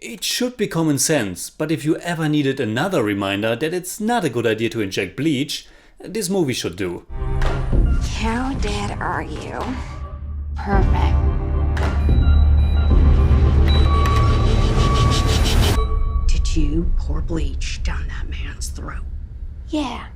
It should be common sense, but if you ever needed another reminder that it's not a good idea to inject bleach, this movie should do. How dead are you? Perfect. Did you pour bleach down that man's throat? Yeah.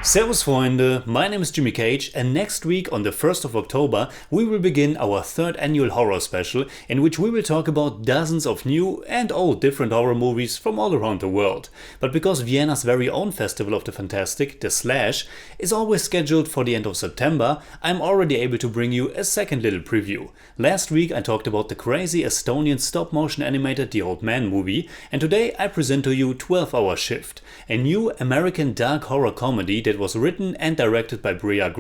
Servus Freunde, my name is Jimmy Cage, and next week on the 1st of October we will begin our third annual horror special in which we will talk about dozens of new and old different horror movies from all around the world. But because Vienna's very own festival of the fantastic, the Slash, is always scheduled for the end of September, I'm already able to bring you a second little preview. Last week I talked about the crazy Estonian stop-motion animated The Old Man movie, and today I present to you 12-Hour Shift, a new American dark horror comedy that was written and directed by Bria.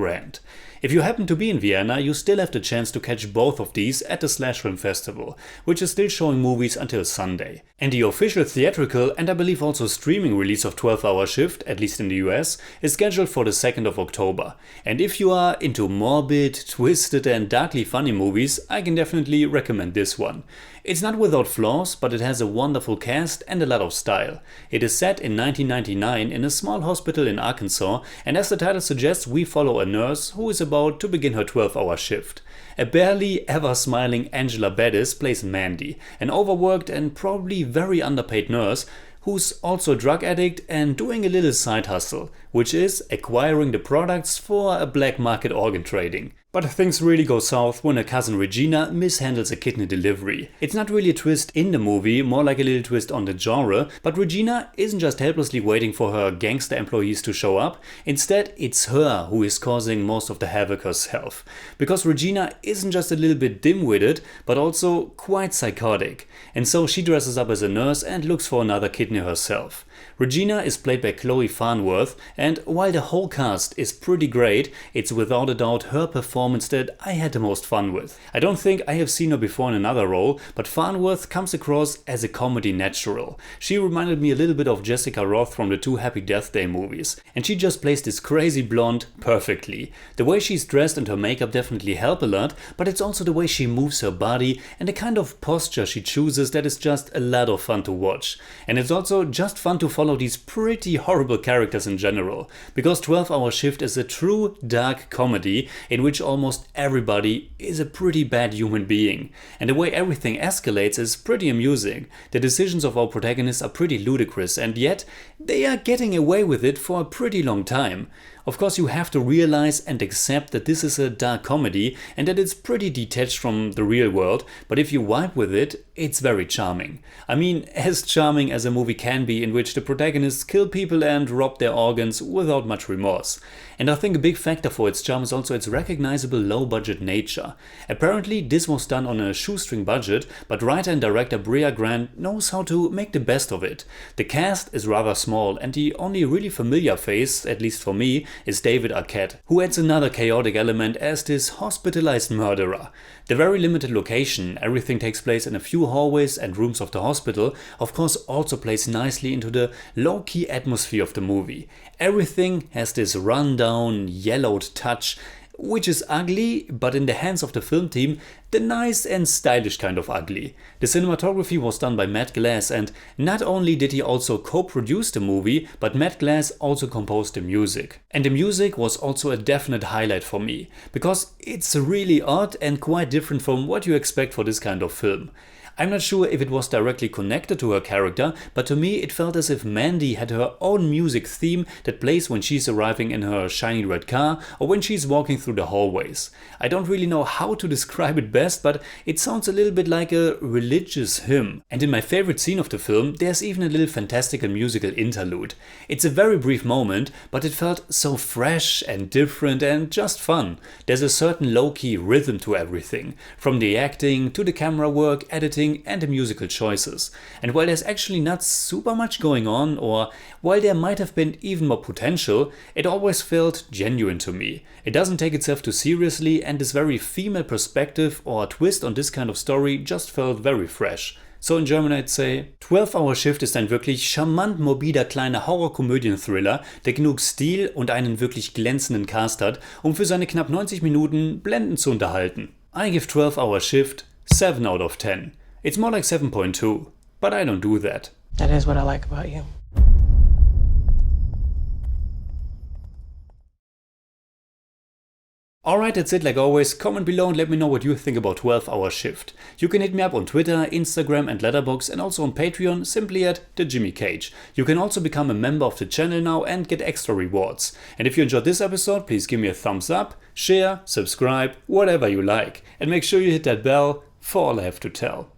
If you happen to be in Vienna, you still have the chance to catch both of these at the Slash Film Festival, which is still showing movies until Sunday. And the official theatrical and I believe also streaming release of 12-Hour Shift, at least in the US, is scheduled for the 2nd of October. And if you are into morbid, twisted and darkly funny movies, I can definitely recommend this one. It's not without flaws, but it has a wonderful cast and a lot of style. It is set in 1999 in a small hospital in Arkansas, and as the title suggests, we follow a nurse who is about to begin her 12-hour shift. A barely ever smiling Angela Bettis plays Mandy, an overworked and probably very underpaid nurse who's also a drug addict and doing a little side hustle, which is acquiring the products for a black market organ trading. But things really go south when her cousin Regina mishandles a kidney delivery. It's not really a twist in the movie, more like a little twist on the genre, but Regina isn't just helplessly waiting for her gangster employees to show up, instead it's her who is causing most of the havoc herself. Because Regina isn't just a little bit dim-witted, but also quite psychotic. And so she dresses up as a nurse and looks for another kidney herself. Regina is played by Farnworth, and while the whole cast is pretty great, it's without a doubt her performance that I had the most fun with. I don't think I have seen her before in another role, but Farnworth comes across as a comedy natural. She reminded me a little bit of Jessica Roth from the two Happy Death Day movies, and she just plays this crazy blonde perfectly. The way she's dressed and her makeup definitely help a lot, but it's also the way she moves her body and the kind of posture she chooses that is just a lot of fun to watch. And it's also just fun to follow these pretty horrible characters in general, because 12-Hour Shift is a true dark comedy in which almost everybody is a pretty bad human being, and the way everything escalates is pretty amusing. The decisions of our protagonists are pretty ludicrous, and yet they are getting away with it for a pretty long time. Of course, you have to realize and accept that this is a dark comedy and that it's pretty detached from the real world, but if you vibe with it, it's very charming. I mean, as charming as a movie can be in which the protagonists kill people and rob their organs without much remorse. And I think a big factor for its charm is also its recognizable low-budget nature. Apparently this was done on a shoestring budget, but writer and director Brea knows how to make the best of it. The cast is rather small and the only really familiar face, at least for me, is David Arquette, who adds another chaotic element as this hospitalized murderer. The very limited location, everything takes place in a few hallways and rooms of the hospital, of course also plays nicely into the low-key atmosphere of the movie. Everything has this run-down, yellowed touch, which is ugly, but in the hands of the film team, the nice and stylish kind of ugly. The cinematography was done by Matt Glass, and not only did he also co-produce the movie, but Matt Glass also composed the music. And the music was also a definite highlight for me, because it's really odd and quite different from what you expect for this kind of film. I'm not sure if it was directly connected to her character, but to me it felt as if Mandy had her own music theme that plays when she's arriving in her shiny red car or when she's walking through the hallways. I don't really know how to describe it best, but it sounds a little bit like a religious hymn. And in my favorite scene of the film, there's even a little fantastical musical interlude. It's a very brief moment, but it felt so fresh and different and just fun. There's a certain low-key rhythm to everything, from the acting to the camera work, editing and the musical choices. And while there's actually not super much going on, or while there might have been even more potential, it always felt genuine to me. It doesn't take itself too seriously, and this very female perspective or twist on this kind of story just felt very fresh. So in German I'd say 12-Hour Shift ist ein wirklich charmant morbider kleiner Horrorkomödien-Thriller, der genug Stil und einen wirklich glänzenden Cast hat, um für seine knapp 90 Minuten blendend zu unterhalten. I give 12-Hour Shift 7 out of 10. It's more like 7.2, but I don't do that. That is what I like about you. Alright, that's it like always. Comment below and let me know what you think about 12-Hour Shift. You can hit me up on Twitter, Instagram and Letterboxd, and also on Patreon simply at the Jimmy Cage. You can also become a member of the channel now and get extra rewards. And if you enjoyed this episode, please give me a thumbs up, share, subscribe, whatever you like. And make sure you hit that bell for all I have to tell.